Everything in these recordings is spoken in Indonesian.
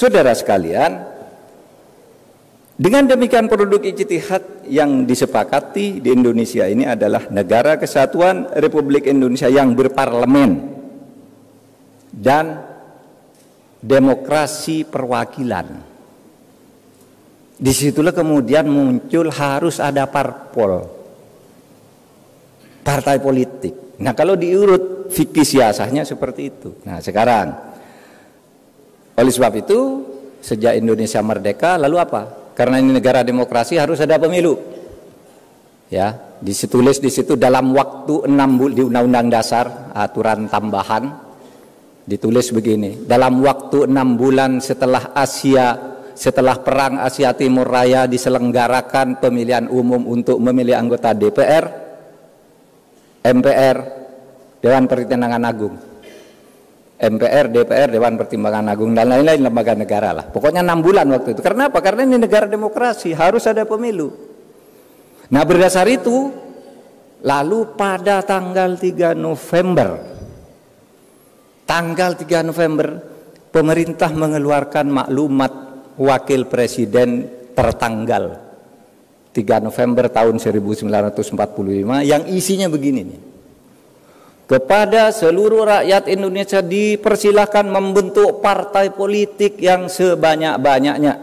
Saudara sekalian, dengan demikian produk ijtihad yang disepakati di Indonesia ini adalah Negara Kesatuan Republik Indonesia yang berparlemen dan demokrasi perwakilan. Disitulah kemudian muncul harus ada parpol, partai politik. Nah, kalau diurut fikih siasahnya seperti itu. Nah, sekarang oleh sebab itu sejak Indonesia merdeka lalu apa? Karena ini negara demokrasi harus ada pemilu. Ya, ditulis di situ dalam waktu 6 bulan di Undang-Undang Dasar aturan tambahan ditulis begini, dalam waktu 6 bulan setelah perang Asia Timur Raya diselenggarakan pemilihan umum untuk memilih anggota DPR, MPR, Dewan Pertimbangan Agung. MPR, DPR, Dewan Pertimbangan Agung dan lain-lain lembaga negara lah. Pokoknya 6 bulan waktu itu. Karena apa? Karena ini negara demokrasi, harus ada pemilu. Nah, berdasar itu lalu pada tanggal 3 November pemerintah mengeluarkan maklumat wakil presiden tertanggal 3 November tahun 1945 yang isinya begini nih. Kepada seluruh rakyat Indonesia dipersilahkan membentuk partai politik yang sebanyak-banyaknya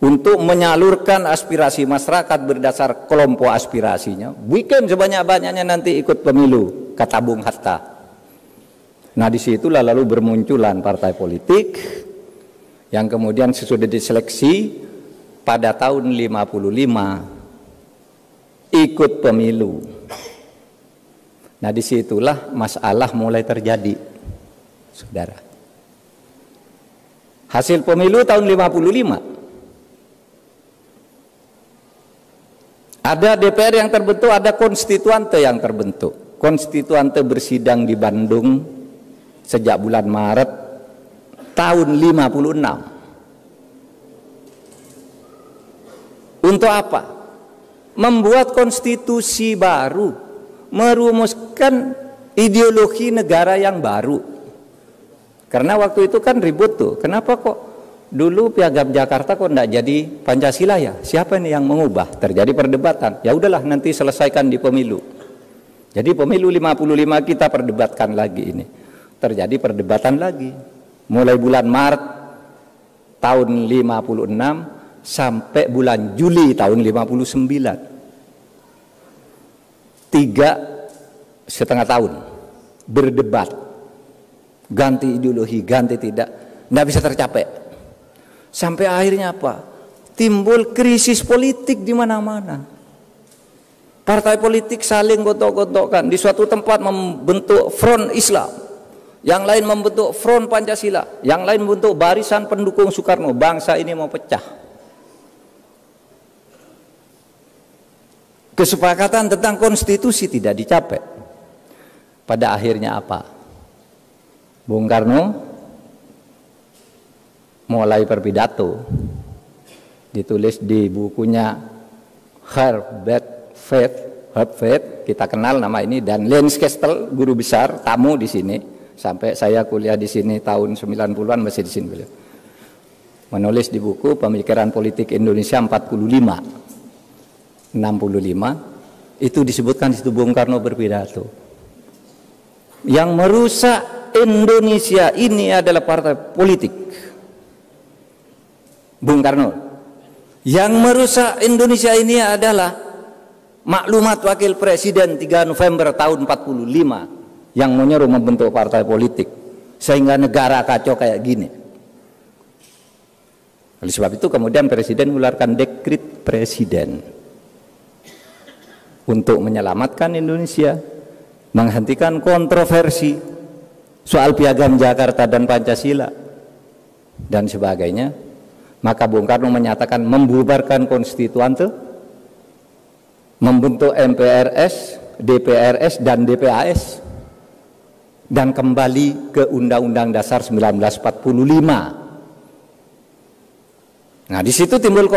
untuk menyalurkan aspirasi masyarakat berdasar kelompok aspirasinya. Bikin sebanyak-banyaknya nanti ikut pemilu, kata Bung Hatta. Nah, disitulah lalu bermunculan partai politik yang kemudian sesudah diseleksi pada tahun 55 ikut pemilu. Nah, disitulah masalah mulai terjadi, saudara. Hasil pemilu tahun 55, ada DPR yang terbentuk, ada konstituante yang terbentuk. Konstituante bersidang di Bandung sejak bulan Maret tahun 56. Untuk apa? Membuat konstitusi baru, merumuskan ideologi negara yang baru. Karena waktu itu kan ribut tuh, kenapa kok dulu Piagam Jakarta kok enggak jadi Pancasila ya? Siapa nih yang mengubah? Terjadi perdebatan. Ya udahlah, nanti selesaikan di pemilu. Jadi pemilu 55 kita perdebatkan lagi ini. Terjadi perdebatan lagi. Mulai bulan Maret tahun 56 sampai bulan Juli tahun 59. 3,5 tahun berdebat, ganti ideologi, ganti tidak bisa tercapai. Sampai akhirnya apa? Timbul krisis politik di mana-mana. Partai politik saling gontok-gontokkan. Di suatu tempat membentuk front Islam, yang lain membentuk front Pancasila, yang lain membentuk barisan pendukung Soekarno. Bangsa ini mau pecah. Kesepakatan tentang konstitusi tidak dicapai. Pada akhirnya apa? Bung Karno mulai berpidato, ditulis di bukunya Herbert Faith, kita kenal nama ini, dan Lens Kestel, guru besar, tamu di sini sampai saya kuliah di sini tahun 90-an masih di sini beliau. Menulis di buku Pemikiran Politik Indonesia 65 itu disebutkan di situ Bung Karno berpidato. Yang merusak Indonesia ini adalah partai politik. Bung Karno. Yang merusak Indonesia ini adalah maklumat wakil presiden 3 November tahun 45 yang menyuruh membentuk partai politik sehingga negara kacau kayak gini. Oleh sebab itu kemudian presiden mengeluarkan dekret presiden untuk menyelamatkan Indonesia, menghentikan kontroversi soal Piagam Jakarta dan Pancasila dan sebagainya. Maka Bung Karno menyatakan membubarkan konstituante, membentuk MPRS, DPRS dan DPAS, dan kembali ke Undang-Undang Dasar 1945. Nah, di situ timbul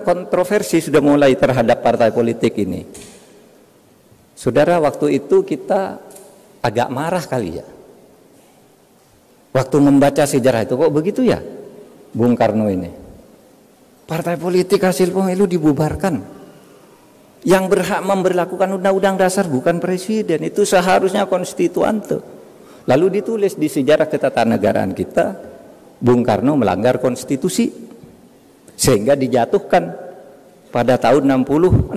kontroversi sudah mulai terhadap partai politik ini. Saudara, waktu itu kita agak marah kali ya. Waktu membaca sejarah itu kok begitu ya Bung Karno ini. Partai politik hasil pemilu dibubarkan. Yang berhak memberlakukan undang-undang dasar bukan presiden, itu seharusnya konstituante. Lalu ditulis di sejarah ketatanegaraan kita, Bung Karno melanggar konstitusi sehingga dijatuhkan pada tahun 66.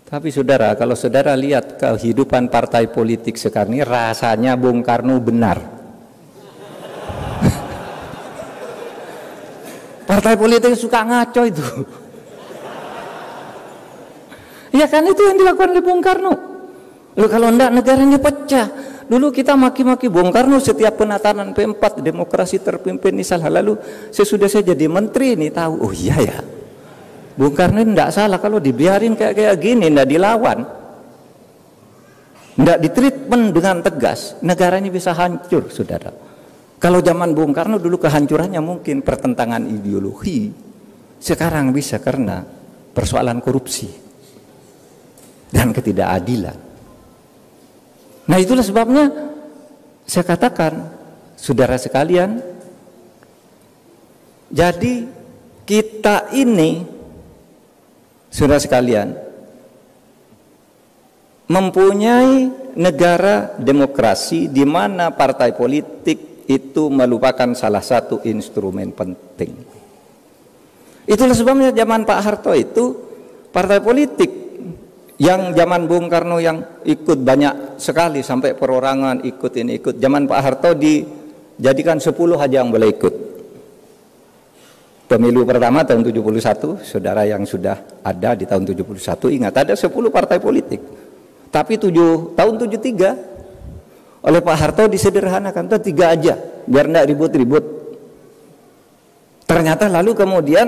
Tapi saudara, kalau saudara lihat kehidupan partai politik sekarang ini, rasanya Bung Karno benar. Partai politik suka ngaco itu. Ya kan itu yang dilakukan oleh Bung Karno. Loh, kalau enggak negaranya pecah. Dulu kita maki-maki Bung Karno setiap penatanan P4 demokrasi terpimpin ini salah. Lalu sesudah saya jadi menteri ini tahu, oh iya ya, Bung Karno ini enggak salah kalau dibiarin kayak gini, enggak dilawan, enggak ditreatment dengan tegas, negara ini bisa hancur, saudara. Kalau zaman Bung Karno dulu kehancurannya mungkin pertentangan ideologi, sekarang bisa karena persoalan korupsi dan ketidakadilan. Nah, itulah sebabnya saya katakan, saudara sekalian, jadi kita ini, saudara sekalian, mempunyai negara demokrasi di mana partai politik itu melupakan salah satu instrumen penting. Itulah sebabnya zaman Pak Harto itu partai politik yang zaman Bung Karno yang ikut banyak sekali sampai perorangan ikut ini ikut. Zaman Pak Harto dijadikan 10 aja yang boleh ikut. Pemilu pertama tahun 71, saudara yang sudah ada di tahun 71 ingat ada 10 partai politik. Tapi tahun 73 oleh Pak Harto disederhanakan, 3 aja biar enggak ribut-ribut. Ternyata lalu kemudian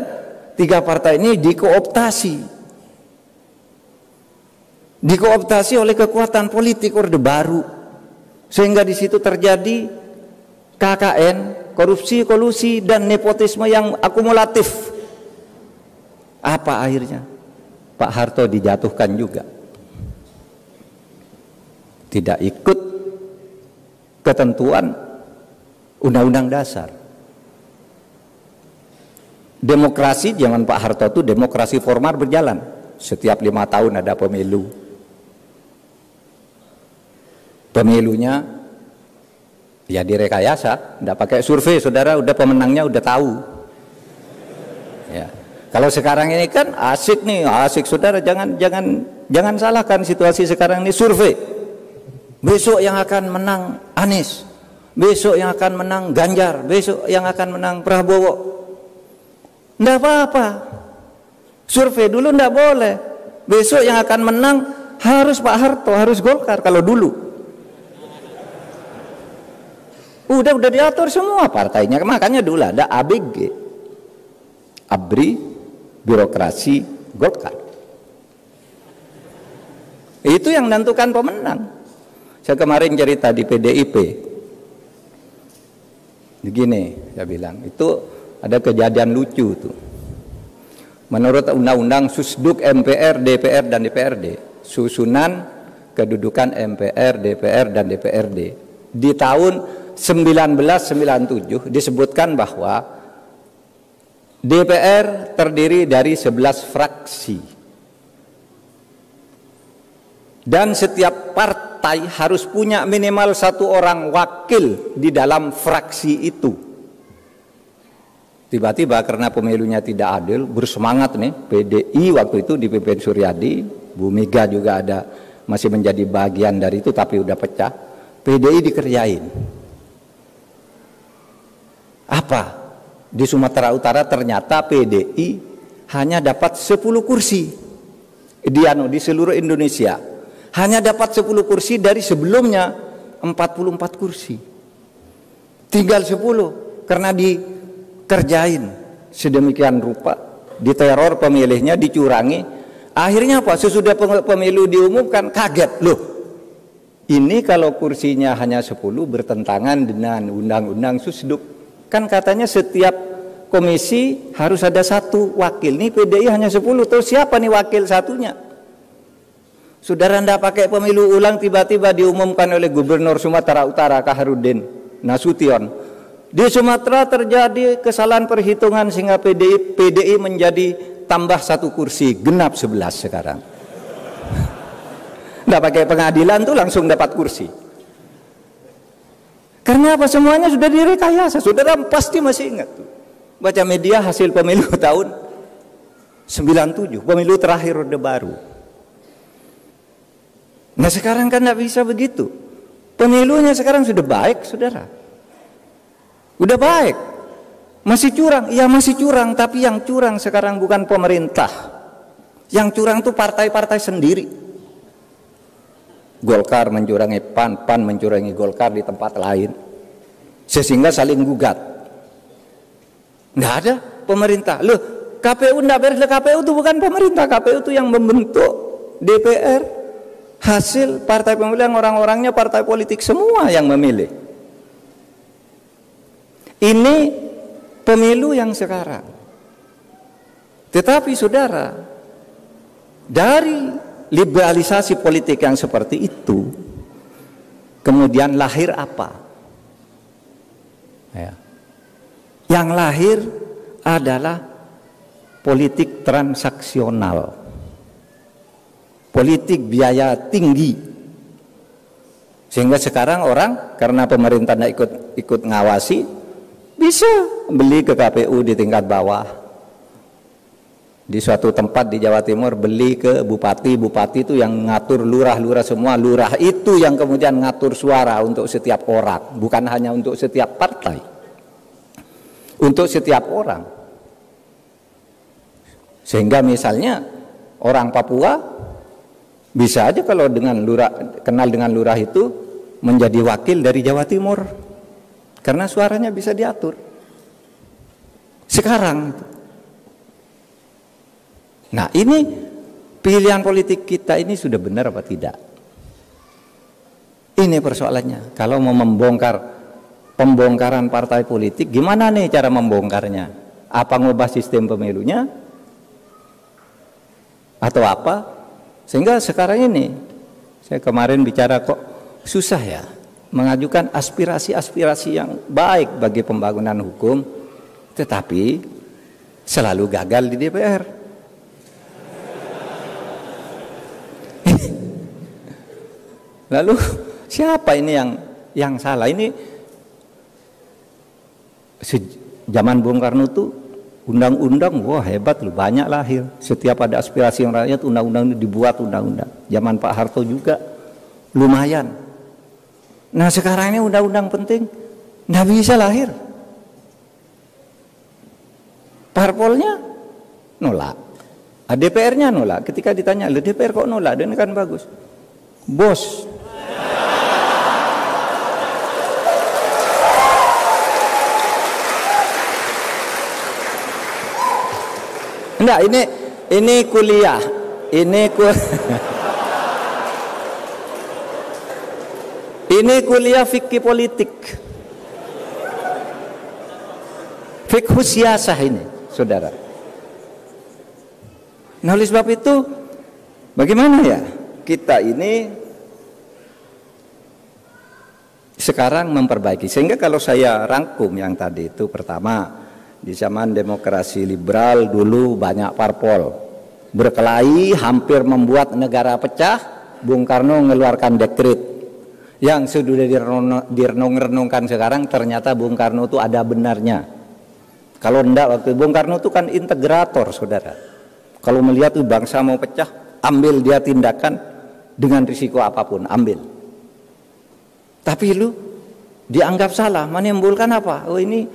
3 partai ini dikooptasi oleh kekuatan politik Orde Baru, sehingga di situ terjadi KKN, korupsi, kolusi dan nepotisme yang akumulatif. Apa akhirnya? Pak Harto dijatuhkan juga, tidak ikut ketentuan undang-undang dasar. Demokrasi zaman Pak Harto itu demokrasi formal berjalan, setiap 5 tahun ada pemilu. Pemilunya ya direkayasa, tidak pakai survei, saudara, udah pemenangnya udah tahu. Ya. Kalau sekarang ini kan asik nih, asik saudara, jangan salahkan situasi sekarang ini survei. Besok yang akan menang Anies, besok yang akan menang Ganjar, besok yang akan menang Prabowo. Tidak apa-apa, survei dulu tidak boleh. Besok yang akan menang harus Pak Harto, harus Golkar. Kalau dulu udah diatur semua partainya, makanya dulu ada ABG, ABRI, birokrasi Golkar. Itu yang menentukan pemenang. Saya kemarin cerita di PDIP, begini saya bilang, itu ada kejadian lucu tuh. Menurut undang-undang Susduk MPR, DPR dan DPRD, susunan kedudukan MPR, DPR dan DPRD di tahun 1997 disebutkan bahwa DPR terdiri dari 11 fraksi dan setiap partai harus punya minimal 1 orang wakil di dalam fraksi itu. Tiba-tiba karena pemilunya tidak adil, bersemangat nih PDI waktu itu dipimpin Suryadi, Bu Mega juga ada masih menjadi bagian dari itu tapi udah pecah. PDI dikerjain. Apa? Di Sumatera Utara ternyata PDI hanya dapat 10 kursi. Di seluruh Indonesia hanya dapat 10 kursi dari sebelumnya 44 kursi. Tinggal 10 karena dikerjain sedemikian rupa, diteror pemilihnya, dicurangi. Akhirnya apa? Sesudah pemilu diumumkan kaget, loh ini kalau kursinya hanya 10 bertentangan dengan undang-undang Susduk. Kan katanya setiap komisi harus ada 1 wakil. Nih PDI hanya 10, terus siapa nih wakil satunya? Saudara, ndak pakai pemilu ulang, tiba-tiba diumumkan oleh Gubernur Sumatera Utara Kaharudin Nasution. Di Sumatera terjadi kesalahan perhitungan sehingga PDI menjadi tambah 1 kursi, genap 11 sekarang. Nggak pakai pengadilan tuh langsung dapat kursi. Karena apa? Semuanya sudah direkayasa. Saudara pasti masih ingat tuh. Baca media hasil pemilu tahun 97, pemilu terakhir Orde Baru. Nah sekarang kan nggak bisa begitu. Pemilunya sekarang sudah baik, saudara. Udah baik. Masih curang, ya masih curang. Tapi yang curang sekarang bukan pemerintah. Yang curang itu partai-partai sendiri. Golkar mencurangi PAN, PAN mencurangi Golkar di tempat lain. Sehingga saling gugat. Nggak ada pemerintah. Loh, KPU nggak beres. KPU itu bukan pemerintah. KPU itu yang membentuk DPR. Hasil partai pemilihan orang-orangnya partai politik semua yang memilih. Ini pemilu yang sekarang. Tetapi saudara, dari liberalisasi politik yang seperti itu, kemudian lahir apa? Ya. Yang lahir adalah politik transaksional, politik biaya tinggi, sehingga sekarang orang karena pemerintah tidak ikut ngawasi bisa beli ke KPU di tingkat bawah. Di suatu tempat di Jawa Timur beli ke bupati itu yang ngatur lurah-lurah semua. Lurah itu yang kemudian ngatur suara untuk setiap orang, bukan hanya untuk setiap partai, untuk setiap orang. Sehingga misalnya orang Papua bisa aja kalau dengan lurah, kenal dengan lurah itu menjadi wakil dari Jawa Timur karena suaranya bisa diatur. Sekarang nah ini pilihan politik kita ini sudah benar apa tidak? Ini persoalannya. Kalau mau membongkar pembongkaran partai politik, gimana nih cara membongkarnya? Apa ngubah sistem pemilunya? Atau apa? Sehingga sekarang ini, saya kemarin bicara kok susah ya mengajukan aspirasi-aspirasi yang baik bagi pembangunan hukum, tetapi selalu gagal di DPR. Lalu siapa ini yang salah? Ini zaman Bung Karno tuh undang-undang, wah hebat loh, banyak lahir. Setiap ada aspirasi yang rakyat, undang-undang itu dibuat undang-undang. Zaman Pak Harto juga lumayan. Nah sekarang ini undang-undang penting, nggak bisa lahir. Parpolnya nolak, DPR-nya nolak. Ketika ditanya, DPR kok nolak? Dan kan bagus, bos. Enggak, ini kuliah, ini kuliah fikih politik, fikih siasah ini, saudara. Nah oleh sebab itu, bagaimana ya kita ini sekarang memperbaiki? Sehingga kalau saya rangkum yang tadi itu, pertama, di zaman demokrasi liberal dulu banyak parpol berkelahi hampir membuat negara pecah. Bung Karno mengeluarkan dekret yang sudah direnung-renungkan sekarang, ternyata Bung Karno itu ada benarnya. Kalau enggak, waktu Bung Karno itu kan integrator, saudara. Kalau melihat tuh bangsa mau pecah, ambil dia tindakan dengan risiko apapun, ambil. Tapi lu dianggap salah, menimbulkan apa? Oh ini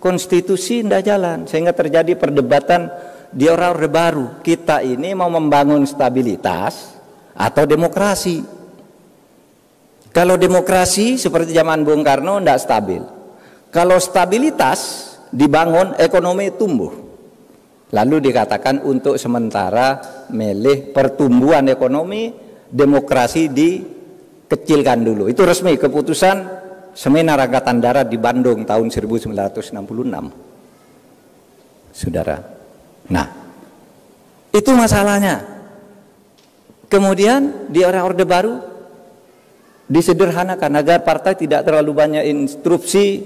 konstitusi tidak jalan, sehingga terjadi perdebatan di Orde Baru. Kita ini mau membangun stabilitas atau demokrasi? Kalau demokrasi seperti zaman Bung Karno tidak stabil. Kalau stabilitas dibangun, ekonomi tumbuh. Lalu dikatakan untuk sementara milih pertumbuhan ekonomi, demokrasi dikecilkan dulu. Itu resmi keputusan Seminar Angkatan Darat di Bandung tahun 1966, saudara. Nah, itu masalahnya. Kemudian di era Orde Baru disederhanakan agar partai tidak terlalu banyak instruksi,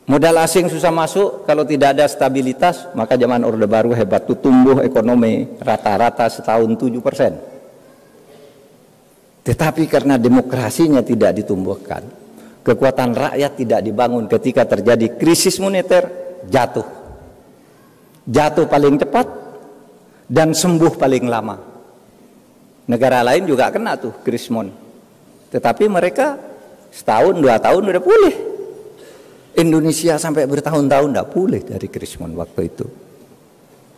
modal asing susah masuk. Kalau tidak ada stabilitas, maka zaman Orde Baru hebat tuh, tumbuh ekonomi rata-rata setahun 7%. Tetapi karena demokrasinya tidak ditumbuhkan, kekuatan rakyat tidak dibangun, ketika terjadi krisis moneter, jatuh paling cepat dan sembuh paling lama. Negara lain juga kena tuh krisis moneter, tetapi mereka setahun 2 tahun udah pulih. Indonesia sampai bertahun-tahun tidak pulih dari krisis moneter waktu itu.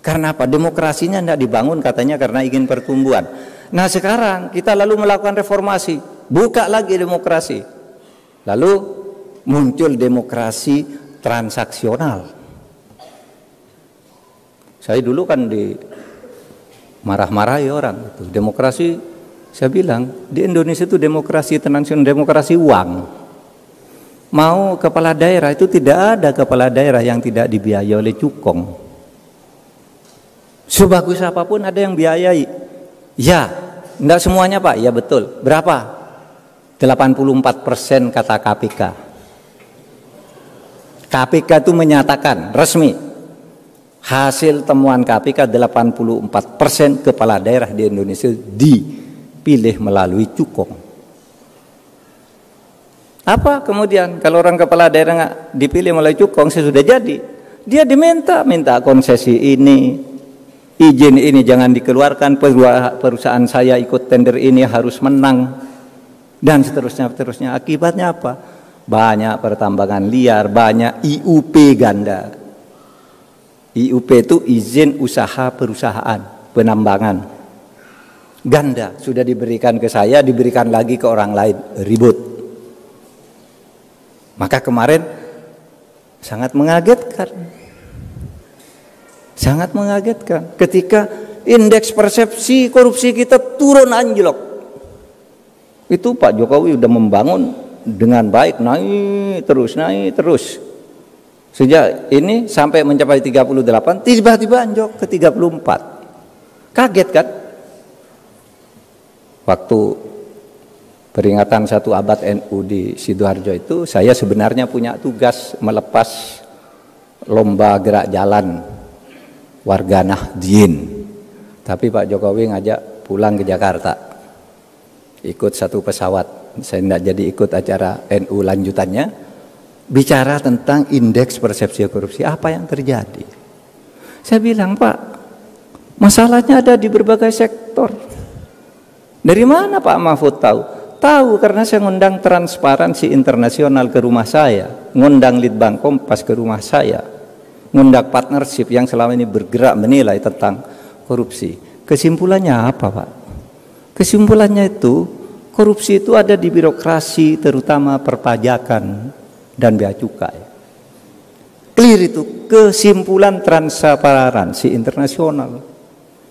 Karena apa? Demokrasinya tidak dibangun, katanya karena ingin pertumbuhan. Nah sekarang kita lalu melakukan reformasi, buka lagi demokrasi, lalu muncul demokrasi transaksional. Saya dulu kan marah-marahi orang itu. Demokrasi, saya bilang di Indonesia itu demokrasi transaksional, demokrasi uang. Mau kepala daerah itu tidak ada kepala daerah yang tidak dibiayai oleh cukong. Sebagus apapun ada yang biayai. Ya, enggak semuanya Pak. Ya betul. Berapa? 84% kata KPK. KPK itu menyatakan resmi, hasil temuan KPK 84% kepala daerah di Indonesia dipilih melalui cukong. Apa kemudian kalau orang kepala daerah nggak dipilih melalui cukong, sesudah jadi dia minta konsesi ini, izin ini jangan dikeluarkan, perusahaan saya ikut tender ini harus menang, dan seterusnya. Akibatnya apa? Banyak pertambangan liar, banyak IUP ganda. IUP itu izin usaha perusahaan penambangan ganda, sudah diberikan ke saya, diberikan lagi ke orang lain, ribut. Maka kemarin sangat mengagetkan ketika indeks persepsi korupsi kita turun anjlok. Itu Pak Jokowi udah membangun dengan baik, naik terus. Sejak ini sampai mencapai 38, tiba-tiba anjlok ke 34. Kaget kan? Waktu peringatan 1 abad NU di Sidoarjo itu, saya sebenarnya punya tugas melepas lomba gerak jalan warga Nahdien. Tapi Pak Jokowi ngajak pulang ke Jakarta, ikut satu pesawat. Saya tidak jadi ikut acara NU lanjutannya, bicara tentang indeks persepsi korupsi. Apa yang terjadi? Saya bilang, Pak, masalahnya ada di berbagai sektor. Dari mana Pak Mahfud tahu? Tahu karena saya ngundang Transparansi Internasional ke rumah saya, ngundang Litbang Kompas ke rumah saya, ngundang partnership yang selama ini bergerak menilai tentang korupsi. Kesimpulannya apa Pak? Kesimpulannya itu, korupsi itu ada di birokrasi, terutama perpajakan dan bea cukai. Clear itu kesimpulan Transparansi Internasional.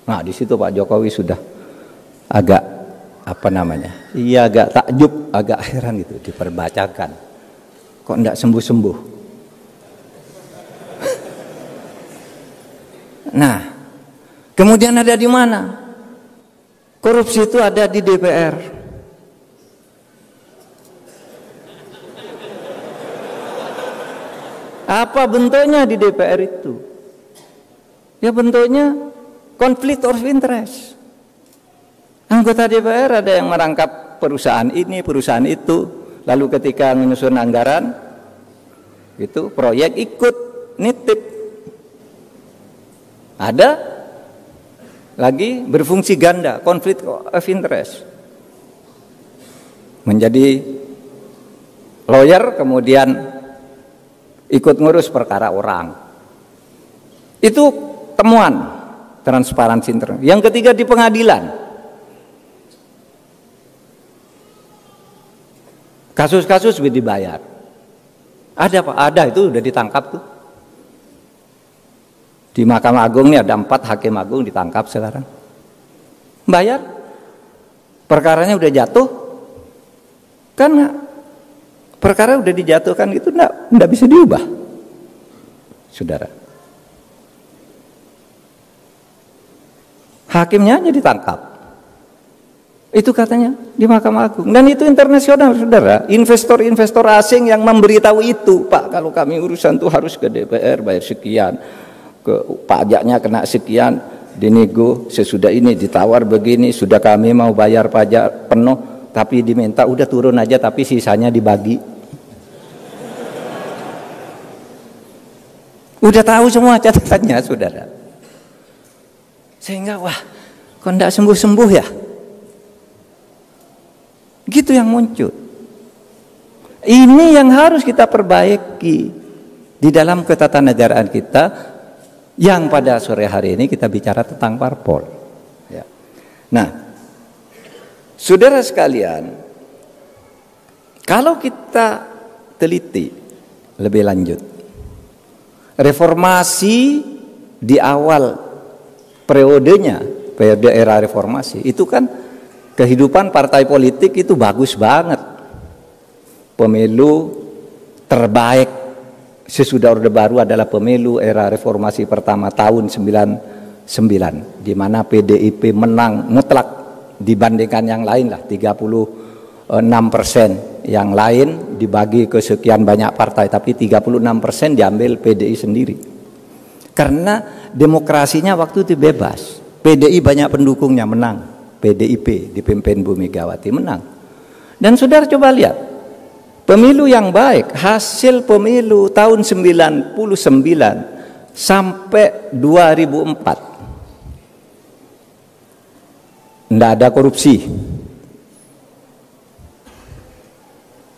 Nah di situ Pak Jokowi sudah agak agak takjub, agak heran gitu, diperbacakan. Kok enggak sembuh-sembuh? Nah, kemudian ada di mana? Korupsi itu ada di DPR. Apa bentuknya di DPR itu? Ya bentuknya konflik of interest. Anggota DPR ada yang merangkap perusahaan ini, perusahaan itu, lalu ketika menyusun anggaran, itu proyek ikut nitip. Ada lagi berfungsi ganda, konflik of interest. Menjadi lawyer kemudian ikut ngurus perkara orang. Itu temuan Transparansi Internasional. Yang ketiga di pengadilan. Kasus-kasus dibayar. Ada Pak, ada, itu udah ditangkap tuh. Di Mahkamah Agung ini ada 4 hakim agung ditangkap sekarang. Bayar. Perkaranya udah jatuh. Kan perkara udah dijatuhkan itu enggak bisa diubah. Saudara. Hakimnya hanya ditangkap. Itu katanya di Mahkamah Agung. Dan itu internasional, saudara. Investor-investor asing yang memberitahu itu, Pak, kalau kami urusan tuh harus ke DPR bayar sekian, ke pajaknya kena sekian, dinego sesudah ini ditawar begini, sudah kami mau bayar pajak penuh, tapi diminta udah turun aja, tapi sisanya dibagi. Udah tahu semua catatannya, saudara. Sehingga wah, kok enggak sembuh-sembuh ya? Gitu yang muncul. Ini yang harus kita perbaiki di dalam ketatanegaraan kita, yang pada sore hari ini kita bicara tentang parpol. Ya. Nah, saudara sekalian, kalau kita teliti lebih lanjut, reformasi di awal periode era reformasi itu kan kehidupan partai politik itu bagus banget. Pemilu terbaik sesudah Orde Baru adalah pemilu era reformasi pertama tahun 99, di mana PDIP menang mutlak dibandingkan yang lain lah, 36%. Yang lain dibagi ke sekian banyak partai, tapi 36% diambil PDI sendiri. Karena demokrasinya waktu itu bebas. PDI banyak pendukungnya, menang. PDIP dipimpin Bu Megawati menang. Dan saudara coba lihat pemilu yang baik, hasil pemilu tahun 99 sampai 2004 tidak ada korupsi,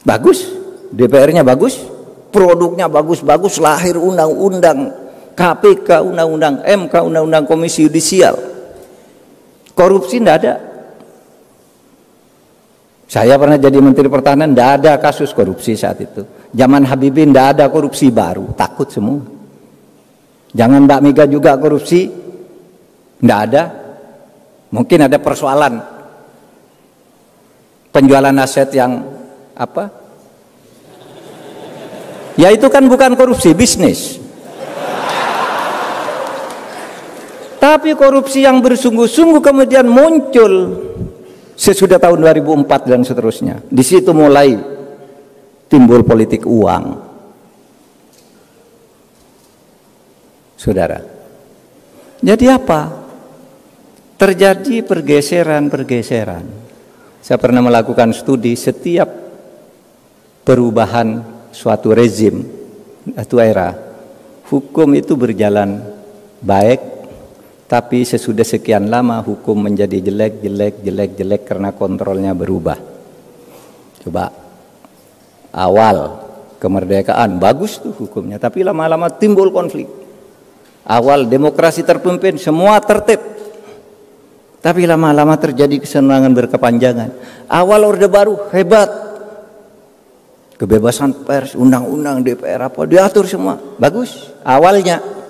bagus, DPR-nya bagus, produknya bagus-bagus, lahir undang-undang KPK, undang-undang MK, undang-undang Komisi Yudisial. Korupsi tidak ada. Saya pernah jadi Menteri Pertahanan, tidak ada kasus korupsi saat itu. Zaman Habibie tidak ada korupsi baru, takut semua. Jangan Mbak Mega juga korupsi, tidak ada. Mungkin ada persoalan penjualan aset yang apa? Ya itu kan bukan korupsi, bisnis. Tapi korupsi yang bersungguh-sungguh kemudian muncul sesudah tahun 2004 dan seterusnya. Di situ mulai timbul politik uang. Saudara. Jadi apa? Terjadi pergeseran-pergeseran. Saya pernah melakukan studi setiap perubahan suatu rezim, suatu era, hukum itu berjalan baik. Tapi sesudah sekian lama hukum menjadi jelek karena kontrolnya berubah. Coba awal kemerdekaan bagus tuh hukumnya, tapi lama-lama timbul konflik. Awal demokrasi terpimpin, semua tertib, tapi lama-lama terjadi kesenangan berkepanjangan. Awal Orde Baru hebat, kebebasan pers, undang-undang DPR apa diatur semua, bagus awalnya.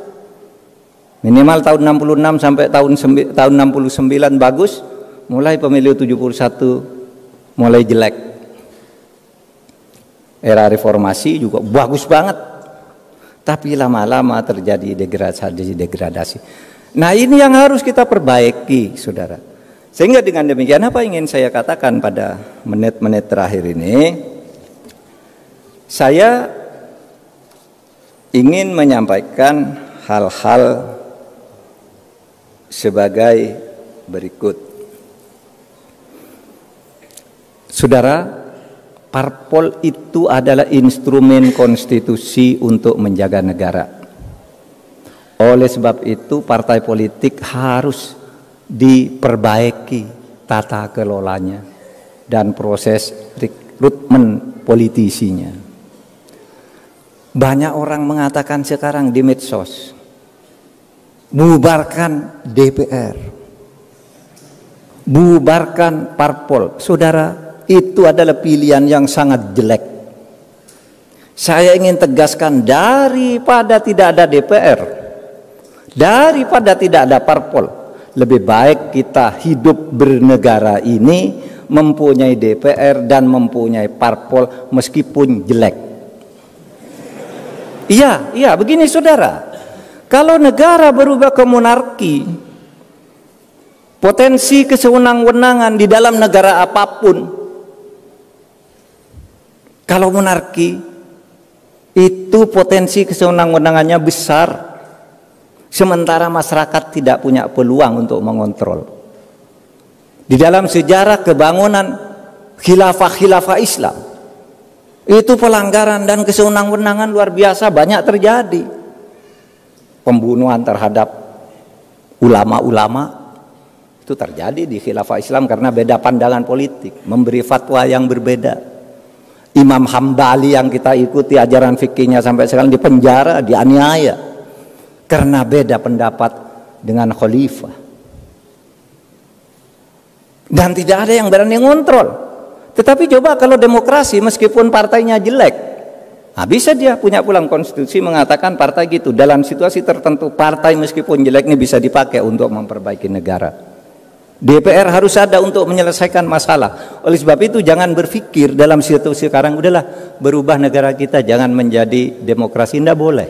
Minimal tahun 66 sampai tahun 69 bagus, mulai pemilu 71 mulai jelek. Era reformasi juga bagus banget, tapi lama-lama terjadi degradasi. Nah ini yang harus kita perbaiki, saudara. Sehingga dengan demikian apa ingin saya katakan pada menit-menit terakhir ini, saya ingin menyampaikan hal-hal sebagai berikut. Saudara, parpol itu adalah instrumen konstitusi untuk menjaga negara. Oleh sebab itu partai politik harus diperbaiki tata kelolanya dan proses rekrutmen politisinya. Banyak orang mengatakan sekarang di medsos, bubarkan DPR, bubarkan parpol. Saudara, itu adalah pilihan yang sangat jelek. Saya ingin tegaskan, daripada tidak ada DPR, daripada tidak ada parpol, lebih baik kita hidup bernegara ini mempunyai DPR dan mempunyai parpol meskipun jelek. Iya, begini saudara. Kalau negara berubah ke monarki, potensi kesewenang-wenangan di dalam negara apapun. Kalau monarki itu potensi kesewenang-wenangannya besar, sementara masyarakat tidak punya peluang untuk mengontrol. Di dalam sejarah kebangunan khilafah Islam, itu pelanggaran dan kesewenang-wenangan luar biasa banyak terjadi. Pembunuhan terhadap ulama-ulama itu terjadi di khilafah Islam karena beda pandangan politik, memberi fatwa yang berbeda. Imam Hambali yang kita ikuti ajaran fikihnya sampai sekarang dipenjara, dianiaya karena beda pendapat dengan khalifah. Dan tidak ada yang berani ngontrol. Tetapi coba kalau demokrasi meskipun partainya jelek, bisa dia punya pulang konstitusi mengatakan partai gitu. Dalam situasi tertentu partai meskipun jelek ini bisa dipakai untuk memperbaiki negara. DPR harus ada untuk menyelesaikan masalah. Oleh sebab itu jangan berpikir dalam situasi sekarang udahlah berubah negara kita jangan menjadi demokrasi, tidak boleh.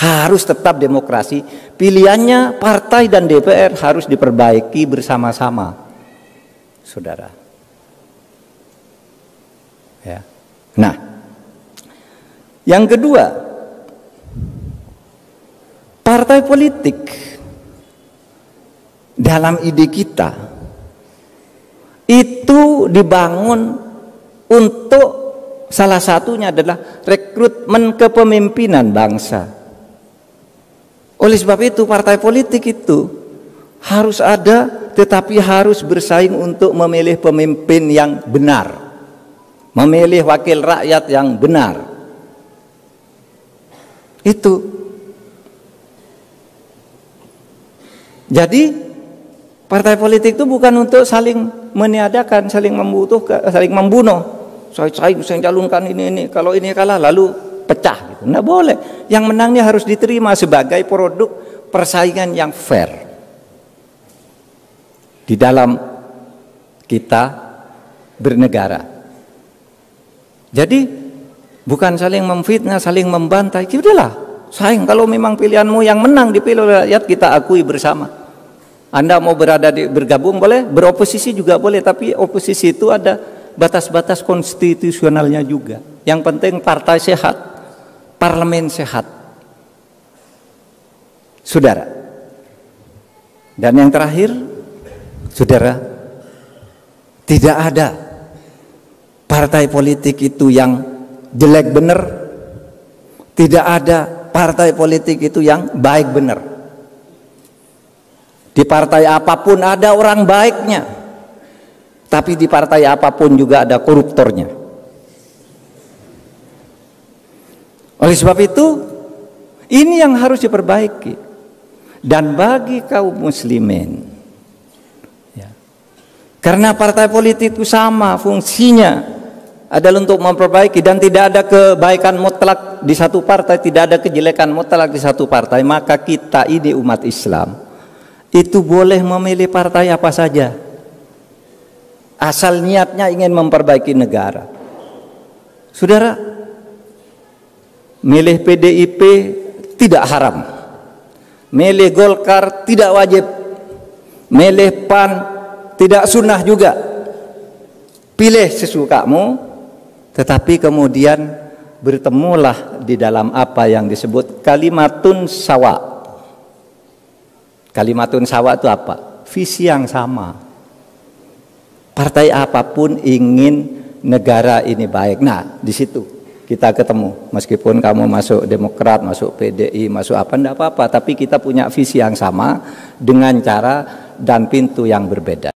Harus tetap demokrasi. Pilihannya partai dan DPR harus diperbaiki bersama-sama, saudara. Ya. Nah, yang kedua, partai politik dalam ide kita itu dibangun untuk salah satunya adalah rekrutmen kepemimpinan bangsa. Oleh sebab itu partai politik itu harus ada, tetapi harus bersaing untuk memilih pemimpin yang benar, memilih wakil rakyat yang benar. Itu jadi partai politik itu bukan untuk saling meniadakan, saling membutuhkan, saling membunuh. Saya calonkan ini, kalau ini kalah lalu pecah gitu. Nggak boleh. Yang menangnya harus diterima sebagai produk persaingan yang fair. Di dalam kita bernegara. Jadi bukan saling memfitnah, saling membantai. Udahlah, saing kalau memang pilihanmu yang menang dipilih oleh rakyat, kita akui bersama. Anda mau bergabung boleh, beroposisi juga boleh, tapi oposisi itu ada batas-batas konstitusionalnya juga. Yang penting partai sehat, parlemen sehat, saudara. Dan yang terakhir, saudara, tidak ada partai politik itu yang jelek benar, tidak ada partai politik itu yang baik benar. Di partai apapun ada orang baiknya, tapi di partai apapun juga ada koruptornya. Oleh sebab itu, ini yang harus diperbaiki. Dan bagi kaum muslimin, ya, karena partai politik itu sama fungsinya adalah untuk memperbaiki, dan tidak ada kebaikan mutlak di satu partai, tidak ada kejelekan mutlak di satu partai, maka kita ini umat Islam itu boleh memilih partai apa saja asal niatnya ingin memperbaiki negara. Saudara, milih PDIP tidak haram, milih Golkar tidak wajib, milih PAN tidak sunnah juga. Pilih sesukamu, tetapi kemudian bertemulah di dalam apa yang disebut kalimatun sawa. Kalimatun sawa itu apa? Visi yang sama. Partai apapun ingin negara ini baik. Nah, di situ kita ketemu. Meskipun kamu masuk Demokrat, masuk PDI, masuk apa, enggak apa-apa. Tapi kita punya visi yang sama dengan cara dan pintu yang berbeda.